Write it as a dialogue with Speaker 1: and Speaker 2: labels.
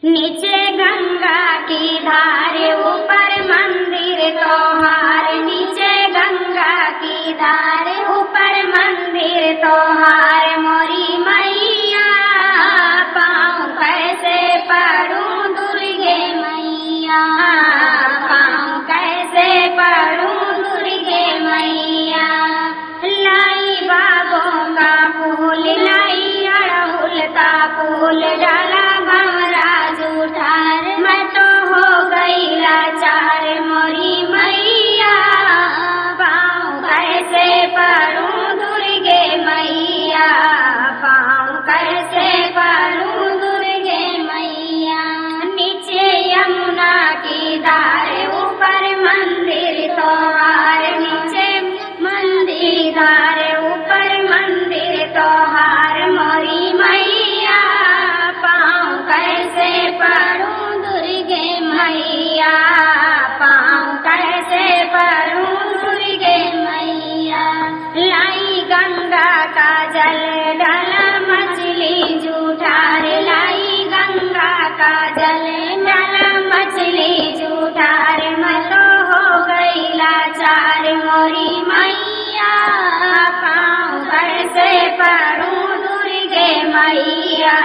Speaker 1: नीचे गंगा की धार ऊपर मंदिर तोहार, नीचे गंगा की धार ऊपर मंदिर तोहार। मोरी मैया पाँव कैसे पढ़ूं दुर्गे मैया, पाँव कैसे पढ़ूं दुर्गे मैया। लाई बागों का फूल, लाई अड़हुल का फूल, डाला भंवरा जूठार, मैं तो हो गई लाचार। मोरी मैया पाँव कैसे पढ़ूं दुर्गे मैया, पाँव कैसे पढ़ूं दुर्गे मैया। नीचे यमुना की धार ऊपर मंदिर तोहार, नीचे मंदिर धार ऊपर मंदिर तोहार। मोरी मैया पाँव कैसे पढ़ूं दुर्गे मैया, पाँव कैसे पढ़ूं दुर्गे मैया। लाई गंगा का जल डाला मछली जूठार, लाई गंगा का जल डाला मछली जूठार, मैं तो हो गई लाचार। मोरी मैया पाँव कैसे पढ़ूं दुर्गे मैया।